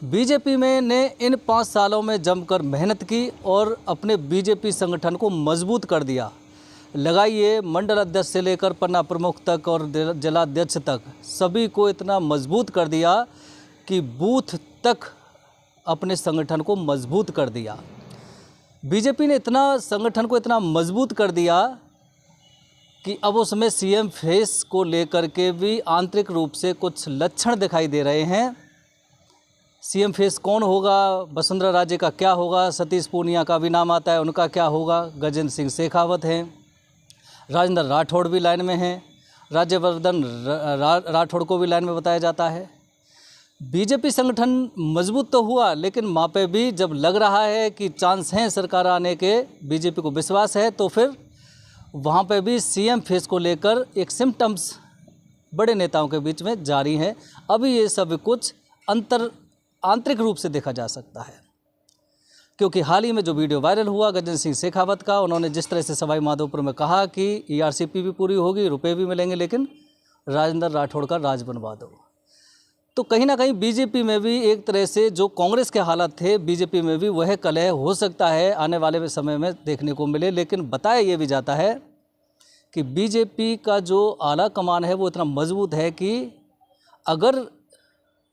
BJP में ने इन 5 सालों में जमकर मेहनत की और अपने बीजेपी संगठन को मजबूत कर दिया। लगाइए मंडल अध्यक्ष से लेकर पन्ना प्रमुख तक और जिलाध्यक्ष तक सभी को इतना मजबूत कर दिया कि बूथ तक अपने संगठन को मजबूत कर दिया। बीजेपी ने इतना संगठन को इतना मजबूत कर दिया कि अब उसमें सीएम फेस को लेकर के भी आंतरिक रूप से कुछ लक्षण दिखाई दे रहे हैं। सीएम फेस कौन होगा, वसुंधरा राजे का क्या होगा, सतीश पूनिया का भी नाम आता है, उनका क्या होगा, गजेंद्र सिंह शेखावत हैं, राजेंद्र राठौड़ भी लाइन में हैं, राज्यवर्धन राठौड़ को भी लाइन में बताया जाता है। बीजेपी संगठन मजबूत तो हुआ, लेकिन वहाँ पे भी जब लग रहा है कि चांस हैं सरकार आने के, बीजेपी को विश्वास है, तो फिर वहाँ पे भी सीएम फेस को लेकर एक सिम्टम्स बड़े नेताओं के बीच में जारी हैं। अभी ये सब कुछ आंतरिक रूप से देखा जा सकता है, क्योंकि हाल ही में जो वीडियो वायरल हुआ गजेंद्र सिंह शेखावत का, उन्होंने जिस तरह से सवाई माधोपुर में कहा कि ईआरसीपी भी पूरी होगी, रुपए भी मिलेंगे, लेकिन राजेंद्र राठौड़ का राज बनवा दो। तो कहीं ना कहीं बीजेपी में भी एक तरह से जो कांग्रेस के हालात थे, बीजेपी में भी वह कलह हो सकता है आने वाले समय में देखने को मिले। लेकिन बताया ये भी जाता है कि बीजेपी का जो आला कमान है वो इतना मजबूत है कि अगर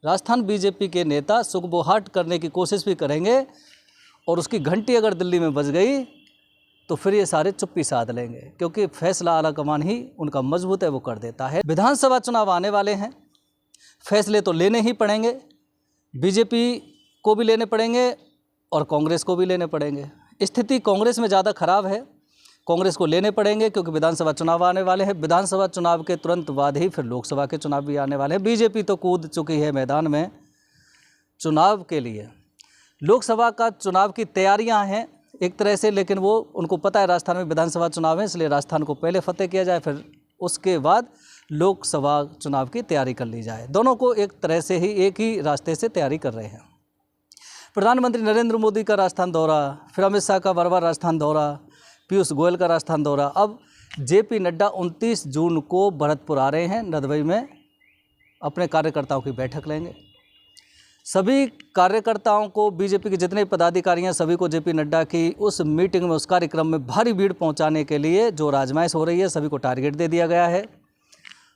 राजस्थान बीजेपी के नेता सुगबुहाट करने की कोशिश भी करेंगे और उसकी घंटी अगर दिल्ली में बज गई तो फिर ये सारे चुप्पी साध लेंगे, क्योंकि फैसला आला कमान ही उनका मजबूत है, वो कर देता है। विधानसभा चुनाव आने वाले हैं, फैसले तो लेने ही पड़ेंगे, बीजेपी को भी लेने पड़ेंगे और कांग्रेस को भी लेने पड़ेंगे। स्थिति कांग्रेस में ज़्यादा खराब है, कांग्रेस को लेने पड़ेंगे क्योंकि विधानसभा चुनाव आने वाले हैं। विधानसभा चुनाव के तुरंत बाद ही फिर लोकसभा के चुनाव भी आने वाले हैं। बीजेपी तो कूद चुकी है मैदान में चुनाव के लिए। लोकसभा का चुनाव की तैयारियां हैं एक तरह से, लेकिन वो उनको पता है राजस्थान में विधानसभा चुनाव है, इसलिए राजस्थान को पहले फतेह किया जाए, फिर उसके बाद लोकसभा चुनाव की तैयारी कर ली जाए। दोनों को एक तरह से ही एक ही रास्ते से तैयारी कर रहे हैं। प्रधानमंत्री नरेंद्र मोदी का राजस्थान दौरा, फिर अमित शाह का बार-बार राजस्थान दौरा, पीयूष गोयल का राजस्थान दौरा। अब जेपी नड्डा 29 जून को भरतपुर आ रहे हैं, नदबई में अपने कार्यकर्ताओं की बैठक लेंगे। सभी कार्यकर्ताओं को, बीजेपी के जितने पदाधिकारी हैं, सभी को जेपी नड्डा की उस मीटिंग में, उस कार्यक्रम में भारी भीड़ पहुंचाने के लिए जो राजमाइश हो रही है, सभी को टारगेट दे दिया गया है।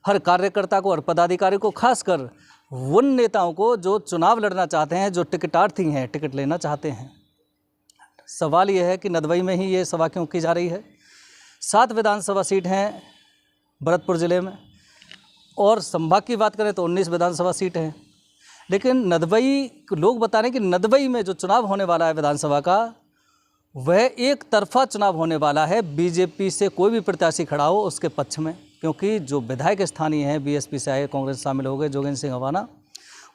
हर कार्यकर्ता को और पदाधिकारी को, खासकर उन नेताओं को जो चुनाव लड़ना चाहते हैं, जो टिकटार्थी हैं, टिकट लेना चाहते हैं। सवाल यह है कि नदबई में ही ये सभा क्यों की जा रही है। 7 विधानसभा सीट हैं भरतपुर ज़िले में, और संभाग की बात करें तो 19 विधानसभा सीट हैं। लेकिन नदबई, लोग बता रहे हैं कि नदबई में जो चुनाव होने वाला है विधानसभा का, वह एक तरफा चुनाव होने वाला है। बीजेपी से कोई भी प्रत्याशी खड़ा हो उसके पक्ष में, क्योंकि जो विधायक स्थानीय हैं, बीएसपी से आए, कांग्रेस शामिल हो गए, जोगेंद्र सिंह हवाना,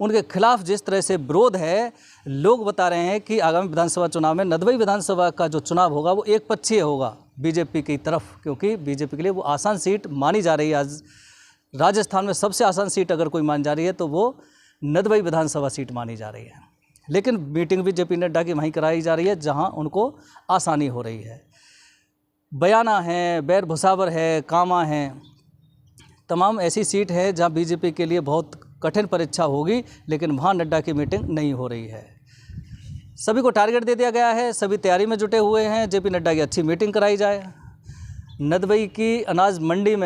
उनके खिलाफ जिस तरह से विरोध है, लोग बता रहे हैं कि आगामी विधानसभा चुनाव में नदबई विधानसभा का जो चुनाव होगा वो एक पक्षीय होगा बीजेपी की तरफ, क्योंकि बीजेपी के लिए वो आसान सीट मानी जा रही है। आज राजस्थान में सबसे आसान सीट अगर कोई मानी जा रही है तो वो नदबई विधानसभा सीट मानी जा रही है। लेकिन मीटिंग भी जेपी नड्डा की वहीं कराई जा रही है जहां उनको आसानी हो रही है। बयाना है, बैर भुसावर है, कामा है, तमाम ऐसी सीट है जहां बीजेपी के लिए बहुत कठिन परीक्षा होगी, लेकिन वहाँ नड्डा की मीटिंग नहीं हो रही है। सभी को टारगेट दे दिया गया है, सभी तैयारी में जुटे हुए हैं, जेपी नड्डा की अच्छी मीटिंग कराई जाए। नदबई की अनाज मंडी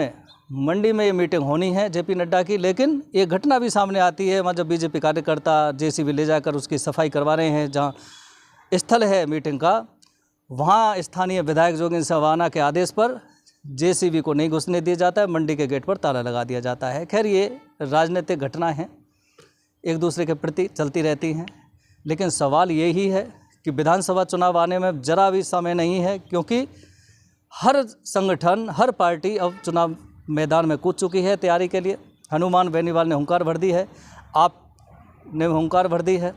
में ये मीटिंग होनी है जेपी नड्डा की। लेकिन एक घटना भी सामने आती है, वहाँ जब बीजेपी कार्यकर्ता जेसीबी ले जाकर उसकी सफाई करवा रहे हैं, जहाँ स्थल है मीटिंग का, वहाँ स्थानीय विधायक जोगेंद्र सिंह हवाना के आदेश पर जेसीबी को नहीं घुसने दिया जाता है, मंडी के गेट पर ताला लगा दिया जाता है। खैर, ये राजनीतिक घटना है, एक दूसरे के प्रति चलती रहती हैं, लेकिन सवाल यही है कि विधानसभा चुनाव आने में ज़रा भी समय नहीं है, क्योंकि हर संगठन, हर पार्टी अब चुनाव मैदान में कूद चुकी है तैयारी के लिए। हनुमान बेनीवाल ने हुंकार भर दी है, आपने हुंकार भर दी है।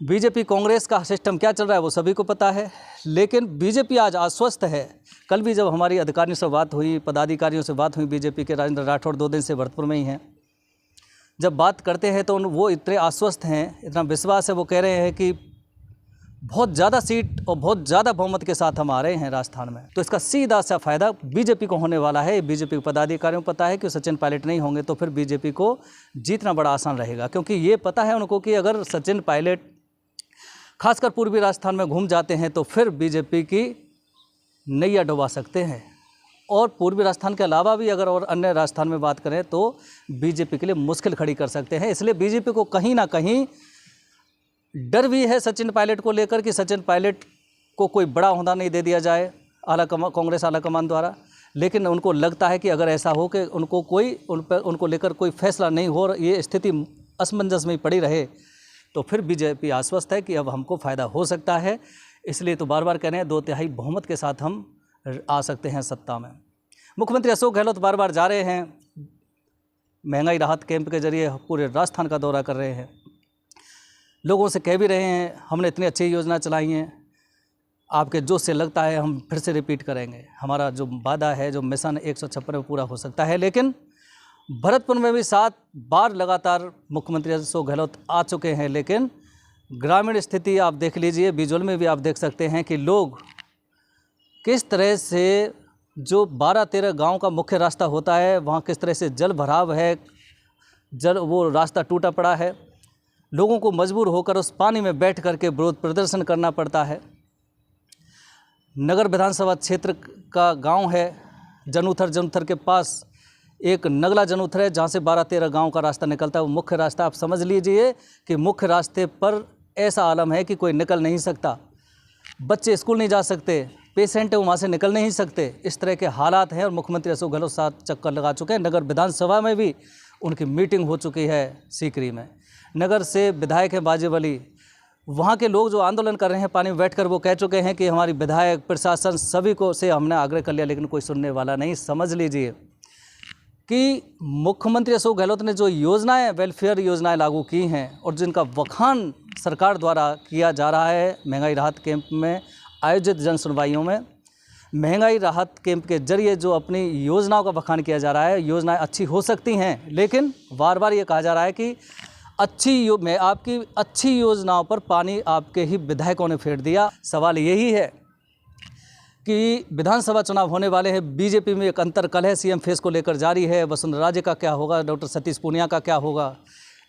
बीजेपी कांग्रेस का सिस्टम क्या चल रहा है वो सभी को पता है, लेकिन बीजेपी आज आश्वस्त है। कल भी जब हमारी अधिकारियों से बात हुई, पदाधिकारियों से बात हुई, बीजेपी के राजेंद्र राठौड़ 2 दिन से भरतपुर में ही हैं, जब बात करते हैं तो वो इतने आश्वस्त हैं, इतना विश्वास है, वो कह रहे हैं कि बहुत ज़्यादा सीट और बहुत ज़्यादा बहुमत के साथ हम आ रहे हैं राजस्थान में, तो इसका सीधा सा फायदा बीजेपी को होने वाला है। बीजेपी पदाधिकारियों को पता है कि सचिन पायलट नहीं होंगे तो फिर बीजेपी को जीतना बड़ा आसान रहेगा, क्योंकि ये पता है उनको कि अगर सचिन पायलट खासकर पूर्वी राजस्थान में घूम जाते हैं तो फिर बीजेपी की नैया डुबा सकते हैं। और पूर्वी राजस्थान के अलावा भी अगर और अन्य राजस्थान में बात करें तो बीजेपी के लिए मुश्किल खड़ी कर सकते हैं। इसलिए बीजेपी को कहीं ना कहीं डर भी है सचिन पायलट को लेकर कि सचिन पायलट को कोई बड़ा ओहदा नहीं दे दिया जाए कांग्रेस आलाकमान द्वारा। लेकिन उनको लगता है कि अगर ऐसा हो कि उनको लेकर कोई फैसला नहीं हो और ये स्थिति असमंजस में पड़ी रहे तो फिर बीजेपी आश्वस्त है कि अब हमको फ़ायदा हो सकता है। इसलिए तो बार बार कह रहे हैं 2/3 बहुमत के साथ हम आ सकते हैं सत्ता में। मुख्यमंत्री अशोक गहलोत बार बार जा रहे हैं, महंगाई राहत कैंप के जरिए पूरे राजस्थान का दौरा कर रहे हैं, लोगों से कह भी रहे हैं हमने इतनी अच्छी योजना चलाई हैं, आपके जो से लगता है हम फिर से रिपीट करेंगे। हमारा जो वादा है, जो मिशन 156 में पूरा हो सकता है। लेकिन भरतपुर में भी 7 बार लगातार मुख्यमंत्री अशोक गहलोत आ चुके हैं, लेकिन ग्रामीण स्थिति आप देख लीजिए, बिजोल में भी आप देख सकते हैं कि लोग किस तरह से जो 12-13 गांव का मुख्य रास्ता होता है वहाँ किस तरह से जल भराव है, वो रास्ता टूटा पड़ा है। लोगों को मजबूर होकर उस पानी में बैठ करके विरोध प्रदर्शन करना पड़ता है। नगर विधानसभा क्षेत्र का गांव है जनूथर के पास एक नगला जनूथर है जहां से 12-13 गांव का रास्ता निकलता है। वो मुख्य रास्ता आप समझ लीजिए कि मुख्य रास्ते पर ऐसा आलम है कि कोई निकल नहीं सकता, बच्चे स्कूल नहीं जा सकते, पेशेंट है वहाँ से निकल नहीं सकते, इस तरह के हालात हैं। और मुख्यमंत्री अशोक गहलोत 7 चक्कर लगा चुके हैं। नगर विधानसभा में भी उनकी मीटिंग हो चुकी है सीकरी में। नगर से विधायक हैं बाजेवली, वहाँ के लोग जो आंदोलन कर रहे हैं पानी में बैठकर वो कह चुके हैं कि हमारी विधायक प्रशासन सभी को से हमने आग्रह कर लिया लेकिन कोई सुनने वाला नहीं। समझ लीजिए कि मुख्यमंत्री अशोक गहलोत ने जो योजनाएं वेलफेयर योजनाएं लागू की हैं और जिनका वखान सरकार द्वारा किया जा रहा है महंगाई राहत कैंप में आयोजित जन सुनवाइयों में, महंगाई राहत कैंप के जरिए जो अपनी योजनाओं का बखान किया जा रहा है, योजनाएं अच्छी हो सकती हैं लेकिन बार बार ये कहा जा रहा है कि आपकी अच्छी योजनाओं पर पानी आपके ही विधायकों ने फेर दिया। सवाल यही है कि विधानसभा चुनाव होने वाले हैं, बीजेपी में एक अंतर्कलह सीएम फेस को लेकर जारी है। वसुंधरा राजे का क्या होगा, डॉक्टर सतीश पूनिया का क्या होगा,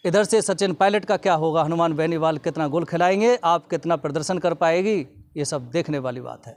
इधर से सचिन पायलट का क्या होगा, हनुमान बेनीवाल कितना गोल खिलाएंगे, आप कितना प्रदर्शन कर पाएगी, ये सब देखने वाली बात है।